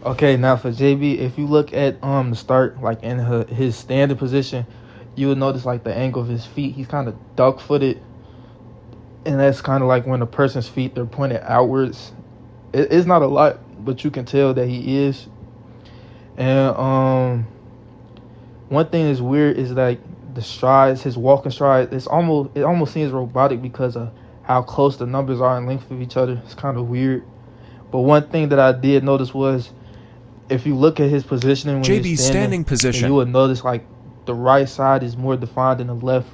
Okay, now for JB, if you look at the start, like in his standing position, you will notice like the angle of his feet. He's kind of duck footed, and that's kind of like when a person's feet they're pointed outwards. It's not a lot, but you can tell that he is. And one thing that's weird is like the strides, his walking stride. It almost seems robotic because of how close the numbers are in length of each other. It's kind of weird. But one thing that I did notice was if you look at his positioning when he's JB's standing and position. you would notice like the right side is more defined than the left,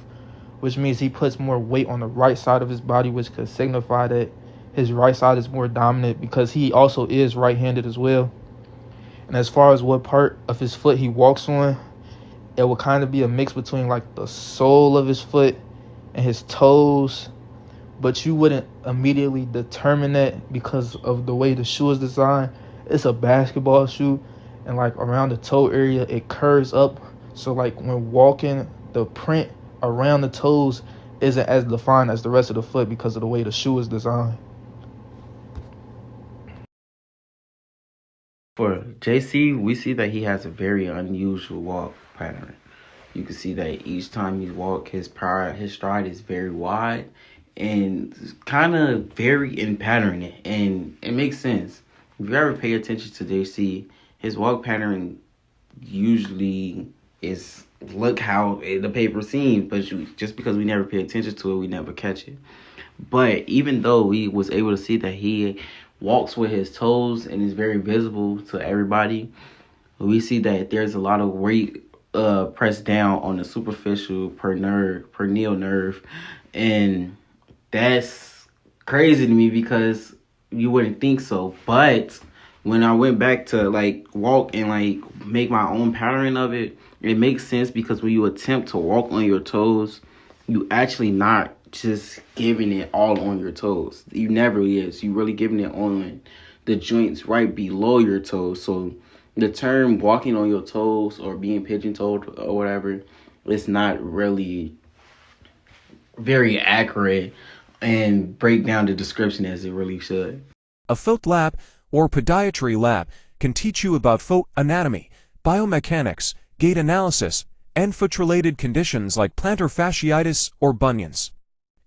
which means he puts more weight on the right side of his body, which could signify that his right side is more dominant because he also is right-handed as well. And as far as what part of his foot he walks on, it will kind of be a mix between like the sole of his foot and his toes, but you wouldn't immediately determine that because of the way the shoe is designed. It's a basketball shoe, and like around the toe area it curves up, so like when walking the print around the toes isn't as defined as the rest of the foot because of the way the shoe is designed. For JC, we see that he has a very unusual walk pattern. You can see that each time he walks, his stride is very wide and kind of very in pattern, and it makes sense. If you ever pay attention to JC, his walk pattern usually is look how the paper seems, but just because we never pay attention to it, we never catch it. But even though we was able to see that he walks with his toes and is very visible to everybody, we see that there's a lot of weight pressed down on the superficial peroneal nerve, and that's crazy to me because you wouldn't think so. But when I went back to like walk and like make my own pattern of it, it makes sense because when you attempt to walk on your toes, you actually not just giving it all on your toes. You never is. You really giving it on the joints right below your toes. So the term walking on your toes or being pigeon-toed or whatever, it's not really very accurate and break down the description as it really should. A Footlab or podiatry lab can teach you about foot anatomy, biomechanics, gait analysis, and foot-related conditions like plantar fasciitis or bunions.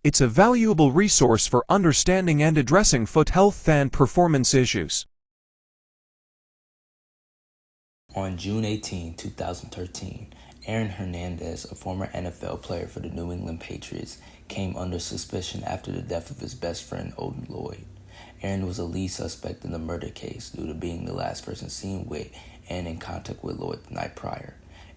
It's a valuable resource for understanding and addressing foot health and performance issues. On June 18, 2013, Aaron Hernandez, a former NFL player for the New England Patriots, came under suspicion after the death of his best friend, Odin Lloyd. Aaron was a lead suspect in the murder case due to being the last person seen with and in contact with Lloyd the night prior.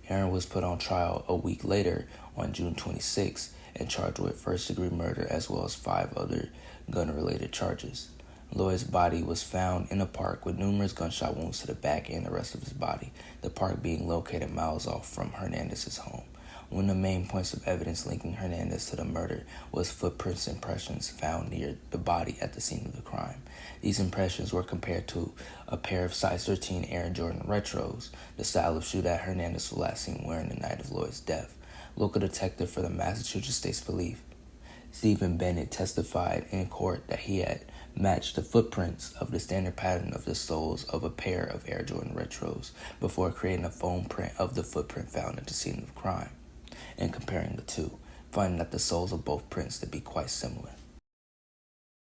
Aaron was put on trial a week later on June 26 and charged with first-degree murder as well as 5 other gun-related charges. Lloyd's body was found in a park with numerous gunshot wounds to the back and the rest of his body, the park being located miles off from Hernandez's home. One of the main points of evidence linking Hernandez to the murder was footprints impressions found near the body at the scene of the crime. These impressions were compared to a pair of size 13 Air Jordan Retros, the style of shoe that Hernandez was last seen wearing the night of Lloyd's death. Local detective for the Massachusetts State Police, Stephen Bennett, testified in court that he had matched the footprints of the standard pattern of the soles of a pair of Air Jordan Retros before creating a foam print of the footprint found at the scene of the crime and comparing the two, finding that the soles of both prints to be quite similar.